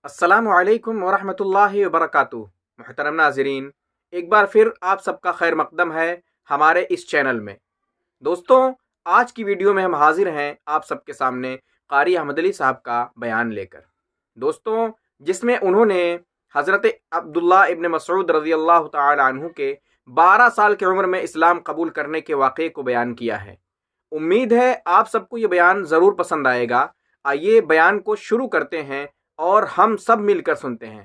السلام علیکم ورحمۃ اللہ وبرکاتہ۔ محترم ناظرین، ایک بار پھر آپ سب کا خیر مقدم ہے ہمارے اس چینل میں۔ دوستوں، آج کی ویڈیو میں ہم حاضر ہیں آپ سب کے سامنے قاری احمد علی صاحب کا بیان لے کر، دوستوں، جس میں انہوں نے حضرت عبداللہ ابن مسعود رضی اللہ تعالی عنہ کے 12 سال کی عمر میں اسلام قبول کرنے کے واقعے کو بیان کیا ہے۔ امید ہے آپ سب کو یہ بیان ضرور پسند آئے گا۔ آئیے بیان کو شروع کرتے ہیں اور ہم سب مل کر سنتے ہیں۔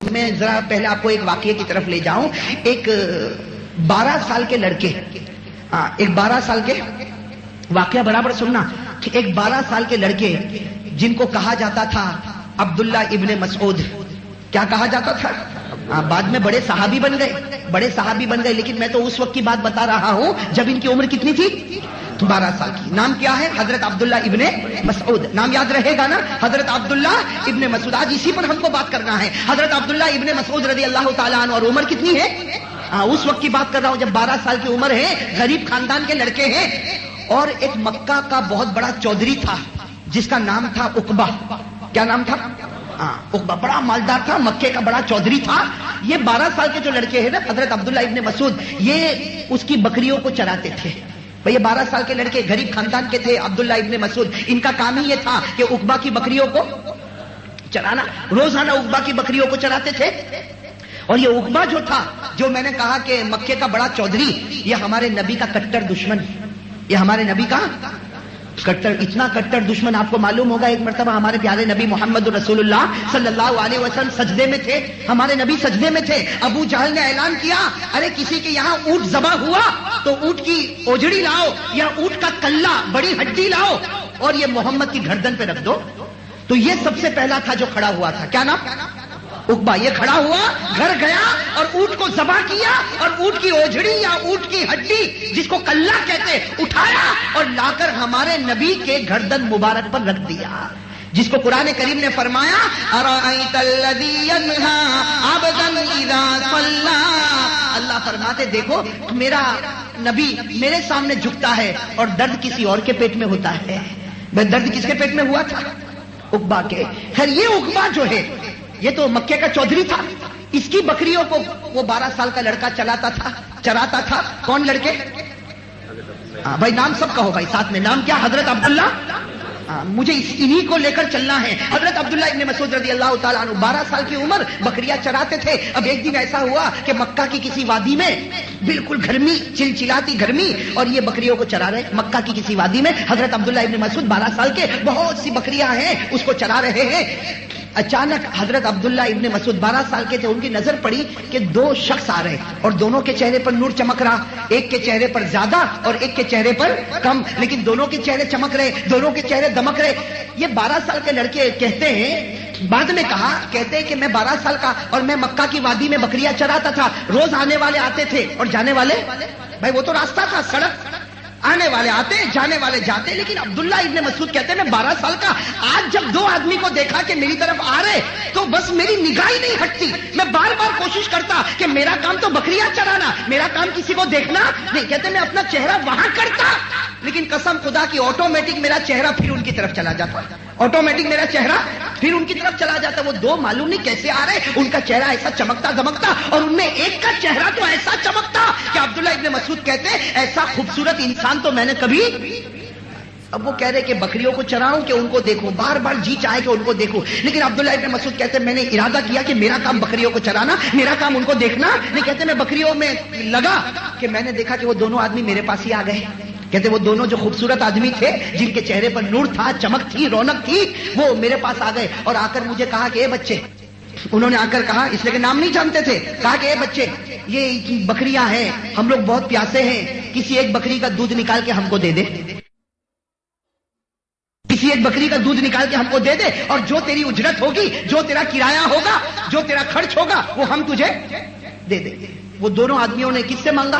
میں ذرا پہلے آپ کو ایک واقعے کی طرف لے جاؤں۔ ایک 12 سال کے لڑکے، ایک 12 سال کے واقعہ برابر سننا، ایک 12 سال کے لڑکے جن کو کہا جاتا تھا عبداللہ ابن مسعود۔ کیا کہا جاتا تھا؟ بعد میں بڑے صحابی بن گئے، لیکن میں تو اس وقت کی بات بتا رہا ہوں جب ان کی عمر کتنی تھی؟ 12 سال کی۔ نام کیا ہے؟ حضرت عبداللہ ابن مسعود۔ نام یاد رہے گا نا؟ حضرت عبداللہ ابن مسعود۔ آج اسی پر ہم کو بات کرنا ہے۔ حضرت عبداللہ ابن مسعود رضی اللہ تعالیٰ عنہ، اور عمر کتنی ہے؟ اس وقت کی بات کر رہا ہوں جب 12 سال کی عمر ہے، غریب خاندان کے لڑکے ہیں، اور ایک مکہ کا بہت بڑا چودھری تھا جس کا نام تھا عقبہ۔ کیا نام تھا؟ عقبہ بڑا مالدار تھا، مکے کا بڑا چودھری تھا۔ یہ 12 سال کے جو لڑکے ہیں نا، حضرت عبداللہ ابن مسعود، یہ اس کی بکریوں کو چراتے تھے۔ یہ 12 سال کے لڑکے غریب خاندان کے تھے، عبداللہ ابن مسعود، ان کا کام ہی یہ تھا کہ عقبہ کی بکریوں کو چرانا، روزانہ عقبہ کی بکریوں کو چراتے تھے۔ اور یہ عقبہ جو تھا، جو میں نے کہا کہ مکے کا بڑا چودھری، یہ ہمارے نبی کا کٹر دشمن، یہ ہمارے نبی کا کٹر، اتنا کٹر دشمن آپ کو معلوم ہوگا۔ ایک مرتبہ ہمارے پیارے نبی محمد رسول اللہ صلی اللہ علیہ وسلم سجدے میں تھے، ہمارے نبی سجدے میں تھے، ابو جہل نے اعلان کیا، ارے کسی کے یہاں اونٹ ذبح ہوا تو اونٹ کی اوجڑی لاؤ یا اونٹ کا کلہ، بڑی ہڈی لاؤ، اور یہ محمد کی گردن پہ رکھ دو۔ تو یہ سب سے پہلا تھا جو کھڑا ہوا تھا۔ کیا نام؟ عقبہ۔ یہ کھڑا ہوا، گھر گیا اور اونٹ کو ذبح کیا، اور اونٹ کی اوجڑی یا اونٹ کی ہڈی، جس کو کلہ کہتے، اٹھایا اور لا کر ہمارے نبی کے گردن مبارک پر رکھ دیا، جس کو قرآن کریم نے فرمایا ارأیت الذی ینہا عبدا اذا صلی۔ اللہ فرماتے دیکھو میرا نبی میرے سامنے جھکتا ہے اور درد کسی اور کے پیٹ میں ہوتا ہے۔ درد کس کے پیٹ میں ہوا تھا؟ عقبہ کے۔ خیر، یہ عقبہ جو ہے یہ تو مکے کا چودھری تھا، اس کی بکریوں کو وہ 12 سال کا لڑکا چراتا تھا۔ کون لڑکے؟ بھائی نام سب کا ہو بھائی ساتھ میں۔ نام کیا؟ حضرت عبداللہ۔ مجھے انہی کو لے کر چلنا ہے۔ حضرت عبداللہ ابن مسعود رضی اللہ تعالیٰ عنہ 12 سال کی عمر، بکریاں چراتے تھے۔ اب ایک دن ایسا ہوا کہ مکہ کی کسی وادی میں بالکل گرمی، چلچلاتی گرمی، اور یہ بکریوں کو چرا رہے۔ مکہ کی کسی وادی میں حضرت عبداللہ ابن مسعود 12 سال کے، بہت سی بکریاں ہیں، اس کو چرا رہے ہیں۔ اچانک حضرت عبداللہ ابن مسعود 12 سال کے تھے، ان کی نظر پڑی کہ 2 شخص آ رہے، اور دونوں کے چہرے پر نور چمک رہا، ایک کے چہرے پر زیادہ اور ایک کے چہرے پر کم، لیکن دونوں کے چہرے چمک رہے، دونوں کے چہرے دمک رہے۔ یہ 12 سال کے لڑکے کہتے ہیں، بعد میں کہتے ہیں کہ میں 12 سال کا اور میں مکہ کی وادی میں بکریاں چراتا تھا، روز آنے والے آتے تھے اور جانے والے، بھائی وہ تو راستہ تھا، سڑک، آنے والے آتے جانے والے جاتے، لیکن عبداللہ ابن مسعود کہتے ہیں میں 12 سال کا آج جب 2 آدمی کو دیکھا کہ میری طرف آ رہے تو بس میری نگاہ ہی نہیں ہٹتی، میں بار بار کوشش کرتا کہ میرا کام تو بکریاں چرانا، میرا کام کسی کو دیکھنا نہیں۔ کہتے میں اپنا چہرہ وہاں کرتا، لیکن قسم خدا کی آٹومیٹک میرا چہرہ پھر ان کی طرف چلا جاتا، آٹومیٹک میرا چہرہ پھر ان کی طرف چلا جاتا۔ وہ 2 معلوم نہیں کیسے آ رہے، ان کا چہرہ ایسا چمکتا دمکتا، اور ان میں ایک کا چہرہ تو ایسا چمکتا کہ عبداللہ ابن مسعود کہتے ایسا خوبصورت انسان تو میں نے کبھی۔ اب وہ کہہ رہے کہ بکریوں کو چراؤں کہ ان کو دیکھوں، بار بار جی چاہے کہ ان کو دیکھوں، لیکن عبداللہ ابن مسعود کہتے میں نے ارادہ کیا کہ میرا کام بکریوں کو چرانا، میرا کام ان کو دیکھنا نہیں۔ کہتے میں بکریوں میں لگا کہ میں نے دیکھا کہ وہ دونوں آدمی میرے پاس ہی آ گئے۔ کہتے وہ دونوں جو خوبصورت آدمی تھے، جن کے چہرے پر نور تھا، چمک تھی، رونق تھی، وہ میرے پاس آ گئے اور آ کر مجھے کہا کہ اے بچے، انہوں نے آ کر کہا، اس لیے کہ نام نہیں جانتے تھے، کہا کہ اے بچے، یہ بکریاں ہیں، ہم لوگ بہت پیاسے ہیں، کسی ایک بکری کا دودھ نکال کے ہم کو دے دے، کسی ایک بکری کا دودھ نکال کے ہم کو دے دے، اور جو تیری اجرت ہوگی، جو تیرا کرایہ ہوگا، جو تیرا خرچ ہوگا، وہ ہم تجھے دے دیں گے۔ وہ دونوں آدمیوں نے کس سے مانگا؟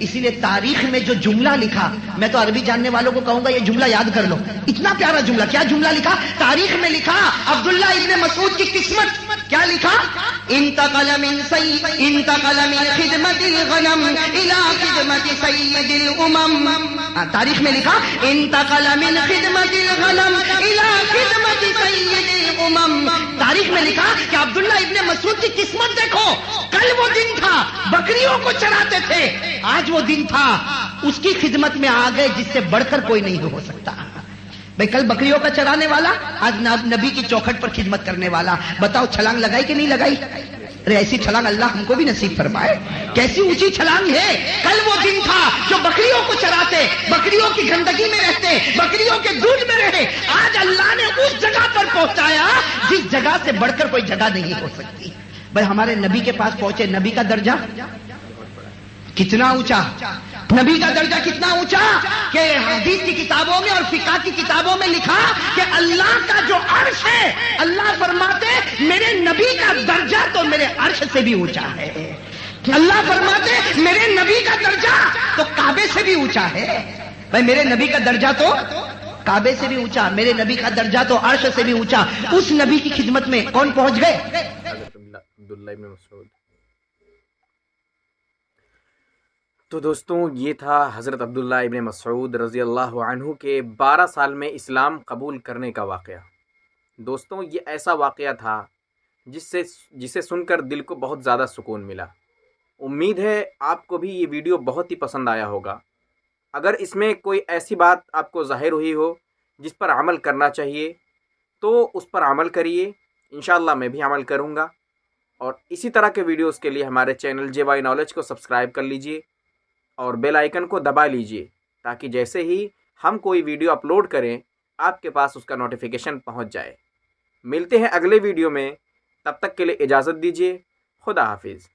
اسی لیے تاریخ میں جو جملہ لکھا، میں تو عربی جاننے والوں کو کہوں گا یہ جملہ یاد کر لو، اتنا پیارا جملہ. کیا جملہ لکھا تاریخ میں؟ لکھا عبداللہ ابن مسعود کی قسمت. کیا لکھا؟ انتقل من خدمت الغنم الى خدمت سید الامم. تاریخ میں لکھا انتقل من خدمت الغنم الى خدمت سید الامم. تاریخ میں لکھا کہ عبداللہ ابن مسعود کی قسمت دیکھو، کل وہ دن تھا بکریوں کو چراتے تھے، آج وہ دن تھا اس کی خدمت میں آ گئے جس سے بڑھ کر کوئی نہیں ہو سکتا. بھائی کل بکریوں کا چرانے والا، آج نبی کی چوکھٹ پر خدمت کرنے والا. بتاؤ چھلانگ لگائی کہ نہیں لگائی؟ ارے ایسی چھلانگ اللہ ہم کو بھی نصیب فرمائے. کیسی اونچی چھلانگ ہے. کل وہ دن تھا جو بکریوں کو چراتے، بکریوں کی گندگی میں رہتے، بکریوں کے دودھ میں رہے، آج اللہ نے اس جگہ پر پہنچایا جس جگہ سے بڑھ کر کوئی جگہ نہیں ہو سکتی. بھائی ہمارے نبی کے پاس پہنچے، نبی کا درجہ کتنا اونچا، نبی کا درجہ کتنا اونچا کہ حدیث کی کتابوں میں اور فقہ کی کتابوں میں لکھا کہ اللہ کا جو عرش ہے، اللہ فرماتے میرے نبی کا درجہ تو میرے عرش سے بھی اونچا ہے. اللہ فرماتے میرے نبی کا درجہ تو کعبے سے بھی اونچا ہے. بھائی میرے نبی کا درجہ تو کعبے سے بھی اونچا، میرے نبی کا درجہ تو عرش سے بھی اونچا. اس نبی کی خدمت میں کون پہنچ گئے؟ عبداللہ ابن مسعود. تو دوستوں یہ تھا حضرت عبداللہ ابن مسعود رضی اللہ عنہ کے 12 سال میں اسلام قبول کرنے کا واقعہ. دوستوں یہ ایسا واقعہ تھا جسے سن کر دل کو بہت زیادہ سکون ملا. امید ہے آپ کو بھی یہ ویڈیو بہت ہی پسند آیا ہوگا. اگر اس میں کوئی ایسی بات آپ کو ظاہر ہوئی ہو جس پر عمل کرنا چاہیے تو اس پر عمل کریے. انشاءاللہ میں بھی عمل کروں گا. اور اسی طرح کے ویڈیوز کے لیے ہمارے چینل JY نالج کو سبسکرائب کر لیجئے اور بیل آئیکن کو دبا لیجئے تاکہ جیسے ہی ہم کوئی ویڈیو اپلوڈ کریں آپ کے پاس اس کا نوٹیفیکیشن پہنچ جائے. ملتے ہیں اگلے ویڈیو میں، تب تک کے لیے اجازت دیجیے. خدا حافظ.